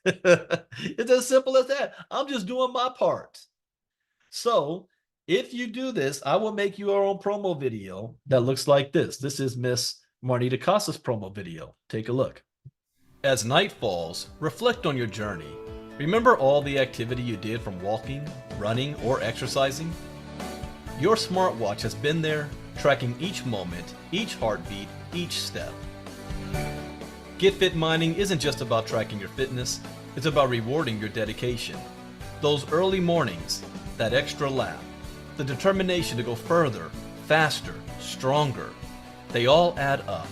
It's as simple as that. I'm just doing my part. So if you do this, I will make you our own promo video that looks like this. This is Miss Marnita Casa's promo video. Take a look. As night falls, reflect on your journey. Remember all the activity you did, from walking, running, or exercising? Your smartwatch has been there, tracking each moment, each heartbeat, each step. GetFit Mining isn't just about tracking your fitness, it's about rewarding your dedication. Those early mornings, that extra lap, the determination to go further, faster, stronger, they all add up.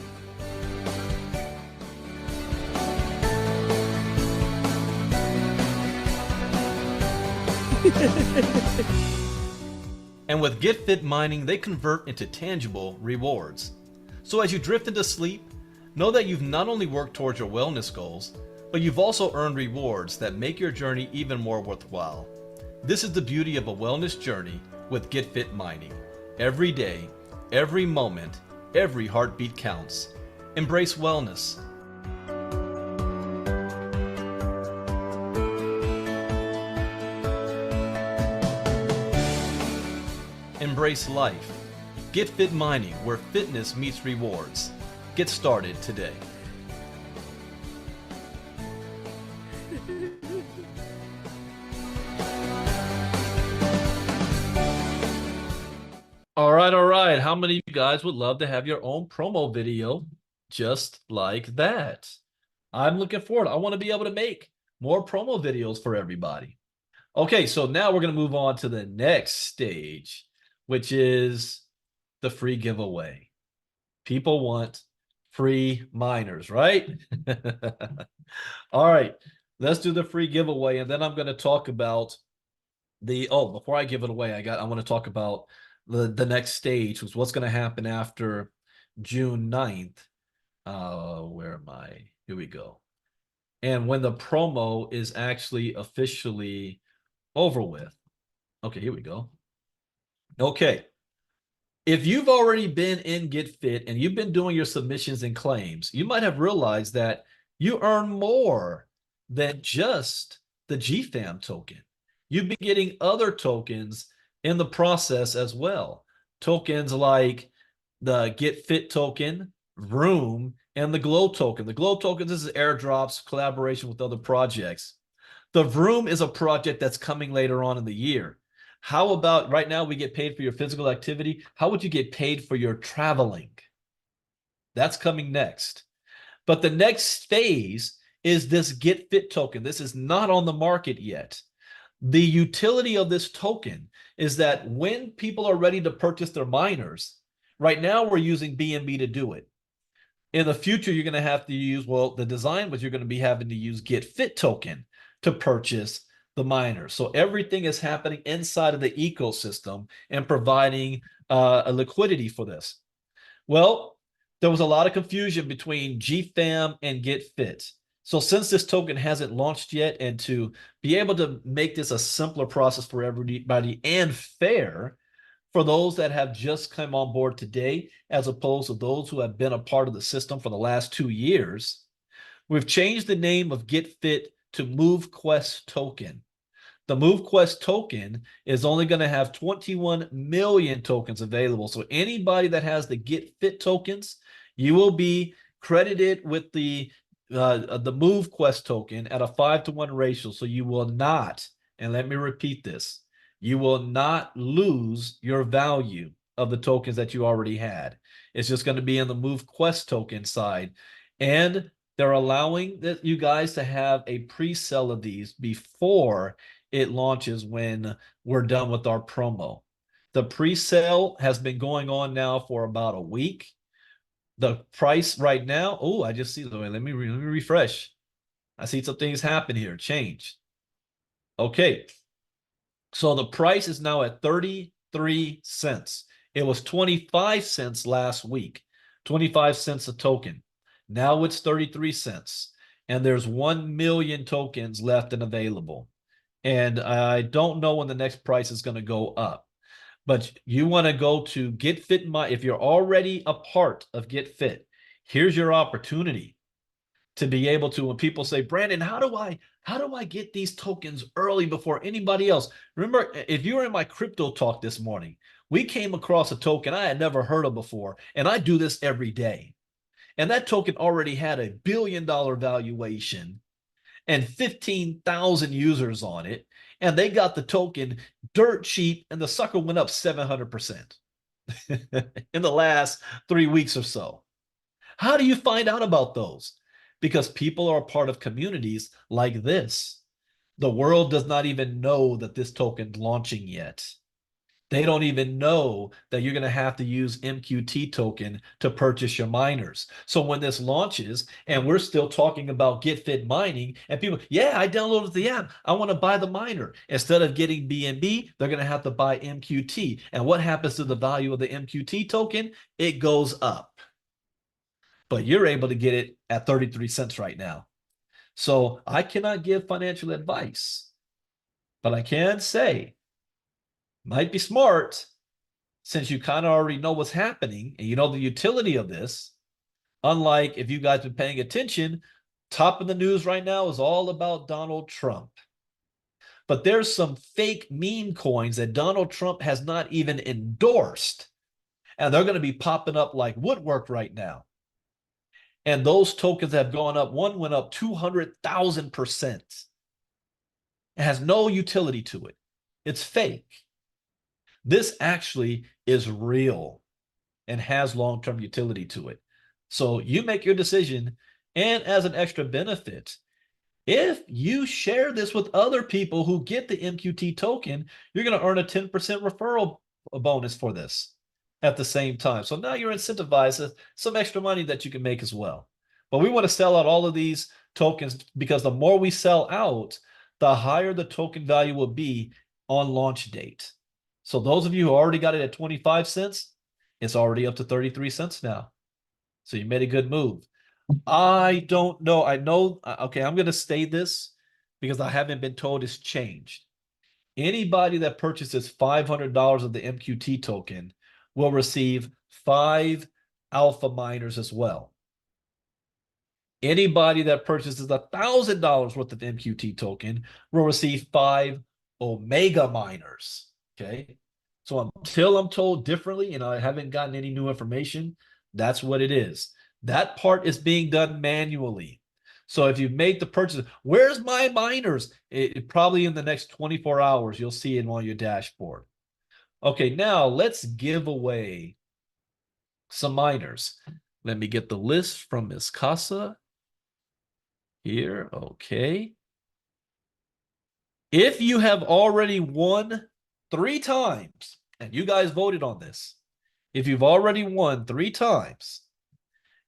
And with GetFit Mining, they convert into tangible rewards. So as you drift into sleep, know that you've not only worked towards your wellness goals, but you've also earned rewards that make your journey even more worthwhile. This is the beauty of a wellness journey with GetFit Mining. Every day, every moment, every heartbeat counts. Embrace wellness. Embrace life. GetFit Mining, where fitness meets rewards. Get started today. All right. How many of you guys would love to have your own promo video just like that? I'm looking forward. I want to be able to make more promo videos for everybody. Okay, so now we're going to move on to the next stage, which is the free giveaway. People want free miners, right? All right, let's do the free giveaway, and then I'm going to talk about before I give it away, I want to talk about the next stage, which is what's going to happen after June 9th. Where am I? Here we go. And when the promo is actually officially over with. Okay, here we go. Okay. If you've already been in GetFit and you've been doing your submissions and claims, you might have realized that you earn more than just the GFAM token. You've been getting other tokens in the process as well. Tokens like the GetFit token, Vroom, and the Glow token. The Glow token, this is airdrops, collaboration with other projects. The Vroom is a project that's coming later on in the year. How about right now we get paid for your physical activity? How would you get paid for your traveling? That's coming next. But the next phase is this GetFit token. This is not on the market yet. The utility of this token is that when people are ready to purchase their miners, right now we're using BNB to do it. In the future, you're going to have to use, the design was you're going to be having to use GetFit token to purchase the miners. So everything is happening inside of the ecosystem and providing a liquidity for this. Well, there was a lot of confusion between GFAM and GetFit. So since this token hasn't launched yet, and to be able to make this a simpler process for everybody and fair for those that have just come on board today, as opposed to those who have been a part of the system for the last 2 years, we've changed the name of GetFit to MoveQuest token. The MoveQuest token is only going to have 21 million tokens available. So anybody that has the GetFit tokens, you will be credited with the MoveQuest token at a 5-to-1 ratio. So you will not, and let me repeat this, you will not lose your value of the tokens that you already had. It's just going to be in the MoveQuest token side. And they're allowing you guys to have a pre-sale of these before it launches when we're done with our promo. The pre-sale has been going on now for about a week. The price right now, I just see, let me refresh. I see some things happen here, change. Okay. So the price is now at 33 cents. It was 25 cents last week, 25 cents a token. Now it's 33 cents. And there's 1 million tokens left and available. And I don't know when the next price is going to go up. But you want to go to GetFit Mining. If you're already a part of GetFit, here's your opportunity to be able to, when people say, Brandon, how do I get these tokens early before anybody else? Remember, if you were in my crypto talk this morning, we came across a token I had never heard of before, and I do this every day. And that token already had a $1 billion valuation and 15,000 users on it. And they got the token dirt cheap, and the sucker went up 700% in the last 3 weeks or so. How do you find out about those? Because people are a part of communities like this. The world does not even know that this token's launching yet. They don't even know that you're going to have to use MQT token to purchase your miners. So when this launches and we're still talking about GetFit Mining and people, yeah, I downloaded the app. I want to buy the miner. Instead of getting BNB, they're going to have to buy MQT. And what happens to the value of the MQT token? It goes up. But you're able to get it at 33 cents right now. So I cannot give financial advice, but I can say, might be smart, since you kind of already know what's happening and you know the utility of this. Unlike if you guys been paying attention, top of the news right now is all about Donald Trump. But there's some fake meme coins that Donald Trump has not even endorsed. And they're going to be popping up like woodwork right now. And those tokens have gone up. One went up 200,000%. It has no utility to it. It's fake. This actually is real and has long-term utility to it. So you make your decision. And as an extra benefit, if you share this with other people who get the MQT token, you're going to earn a 10% referral bonus for this at the same time. So now you're incentivized some extra money that you can make as well. But we want to sell out all of these tokens because the more we sell out, the higher the token value will be on launch date. So those of you who already got it at 25 cents, it's already up to 33 cents now. So you made a good move. I don't know. I know. Okay, I'm going to say this because I haven't been told it's changed. Anybody that purchases $500 of the MQT token will receive 5 alpha miners as well. Anybody that purchases $1,000 worth of MQT token will receive 5 omega miners. Okay. So until I'm told differently and I haven't gotten any new information, that's what it is. That part is being done manually. So if you make the purchase, where's my miners? It probably in the next 24 hours, you'll see it on your dashboard. Okay, now let's give away some miners. Let me get the list from Ms. Casa here. Okay. If you have already won 3 times, and you guys voted on this, if you've already won 3 times,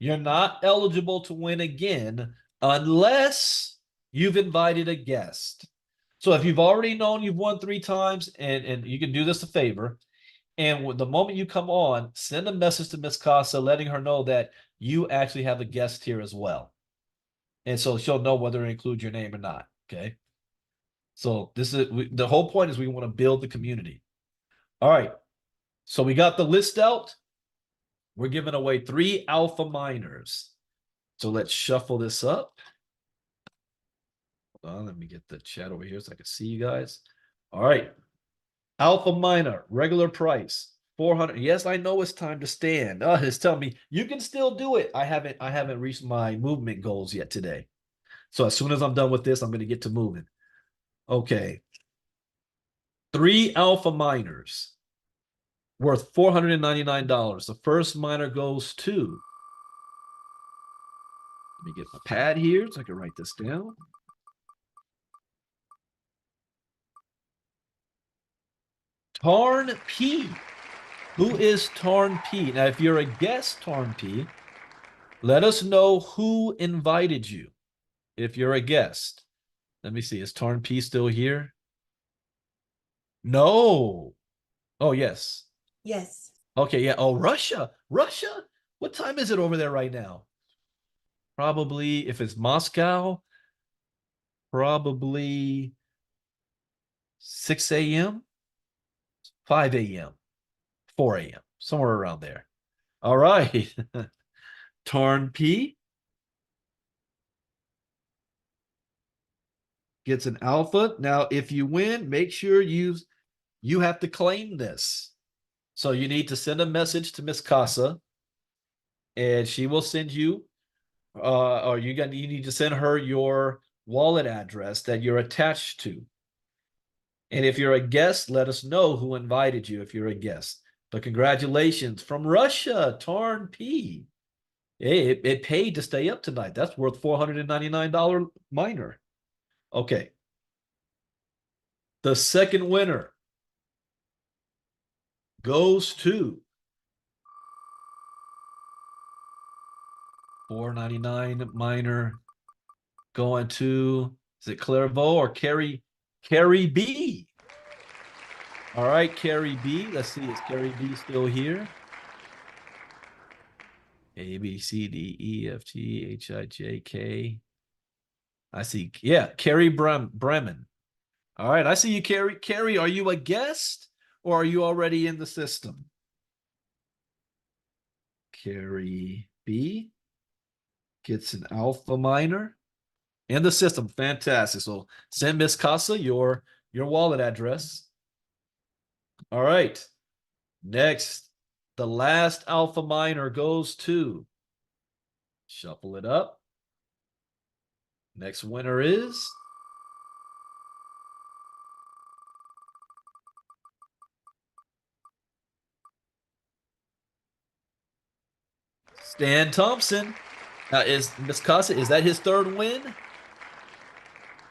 you're not eligible to win again unless you've invited a guest. So if you've already known you've won 3 times, and you can do this a favor, and the moment you come on, send a message to Ms. Casa letting her know that you actually have a guest here as well. And so she'll know whether to include your name or not, okay? So this is the whole point is we want to build the community. All right. So we got the list out. We're giving away 3 alpha miners. So let's shuffle this up. Hold on, let me get the chat over here so I can see you guys. All right. Alpha miner, regular price, 400. Yes, I know it's time to stand. It's telling me you can still do it. I haven't reached my movement goals yet today. So as soon as I'm done with this, I'm going to get to moving. Okay. 3 alpha miners worth $499. The first miner goes to, let me get my pad here so I can write this down. Tarn P. Who is Tarn P? Now, if you're a guest, Tarn P, let us know who invited you. If you're a guest. Let me see. Is Tarn P still here? No. Oh, yes. Yes. Okay, yeah. Oh, Russia. Russia? What time is it over there right now? Probably, if it's Moscow, probably 6 a.m., 5 a.m., 4 a.m., somewhere around there. All right. Tarn P gets an alpha. Now, if you win, make sure you have to claim this. So you need to send a message to Miss Casa, and she will send you, or you need to send her your wallet address that you're attached to. And if you're a guest, let us know who invited you if you're a guest. But congratulations from Russia, Tarn P. Hey, it paid to stay up tonight. That's worth $499 miner. Okay. The second winner goes to 499 miner going to, is it Clairvaux or Carrie B? All right, Carrie B. Let's see, is Carrie B still here? A, B, C, D, E, F, G, H, I, J, K. I see. Yeah, Carrie Bremen. All right, I see you, Carrie. Carrie, are you a guest or are you already in the system? Carrie B gets an alpha miner in the system. Fantastic. So send Miss Casa your wallet address. All right. Next, the last alpha miner goes to, shuffle it up. Next winner is Stan Thompson. Is Miss Casa, is that his third win?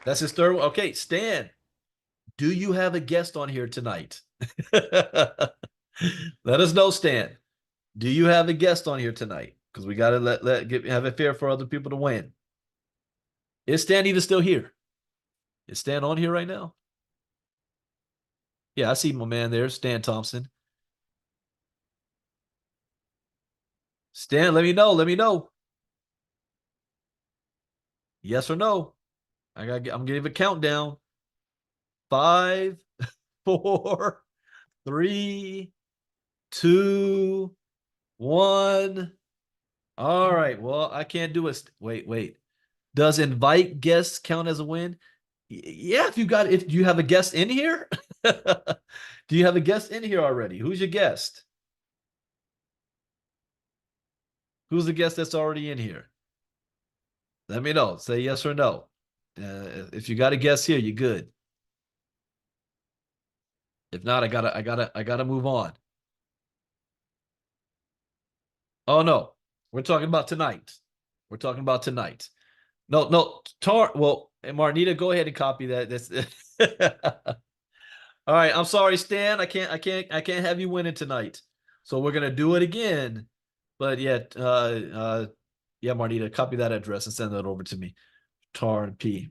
That's his third one. Okay, Stan, do you have a guest on here tonight? Let us know, Stan. Do you have a guest on here tonight? Because we gotta have it fair for other people to win. Is Stan even still here? Is Stan on here right now? Yeah, I see my man there, Stan Thompson. Stan, let me know. Let me know. Yes or no? I'm gonna give a countdown. 5, 4, 3, 2, 1. All right. Well, I can't do it. Wait. Does invite guests count as a win? Yeah, if you have a guest in here. Do you have a guest in here already? Who's your guest? Who's the guest that's already in here? Let me know. Say yes or no. If you got a guest here, you're good. If not, I gotta move on. Oh no, we're talking about tonight. We're talking about tonight. No, well, Marnita, go ahead and copy that. That's all right. I'm sorry, Stan. I can't have you winning tonight. So we're gonna do it again. But yeah, yeah, Marnita, copy that address and send that over to me. Tar and P.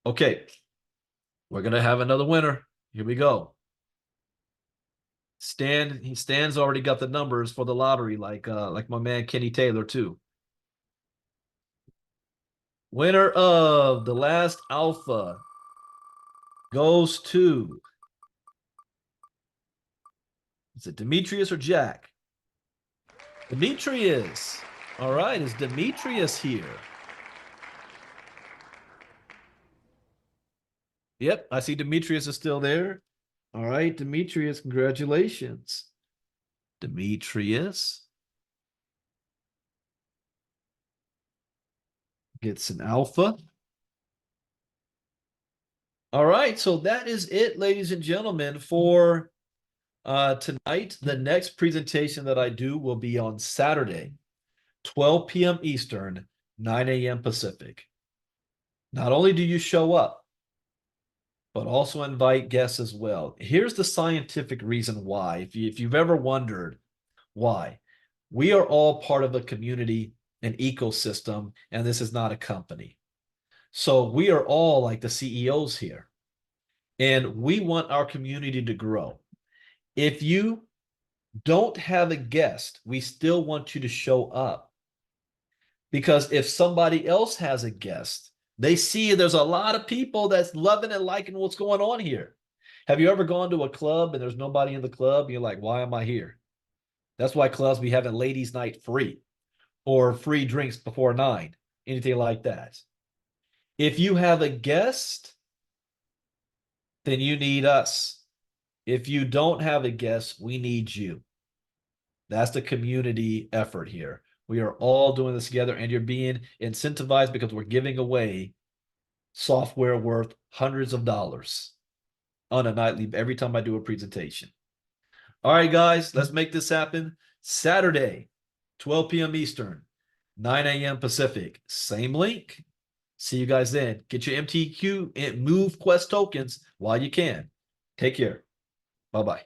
Okay. We're gonna have another winner. Here we go. Stan's already got the numbers for the lottery, like my man Kenny Taylor, too. Winner of the last alpha goes to, is it Demetrius or Jack? Demetrius. All right, is Demetrius here? Yep, I see Demetrius is still there. All right, Demetrius, congratulations. Demetrius gets an alpha. All right, so that is it, ladies and gentlemen, for tonight. The next presentation that I do will be on Saturday, 12 p.m. Eastern, 9 a.m. Pacific. Not only do you show up, but also invite guests as well. Here's the scientific reason why, if you've ever wondered why. We are all part of a community, an ecosystem, and this is not a company. So we are all like the CEOs here, and we want our community to grow. If you don't have a guest, we still want you to show up. Because if somebody else has a guest, they see there's a lot of people that's loving and liking what's going on here. Have you ever gone to a club and there's nobody in the club? And you're like, why am I here? That's why clubs be having ladies' night free or free drinks before 9, anything like that. If you have a guest, then you need us. If you don't have a guest, we need you. That's the community effort here. We are all doing this together, and you're being incentivized because we're giving away software worth hundreds of dollars on a nightly every time I do a presentation. All right, guys, let's make this happen. Saturday, 12 p.m. Eastern, 9 a.m. Pacific. Same link. See you guys then. Get your MTQ and Move Quest tokens while you can. Take care. Bye-bye.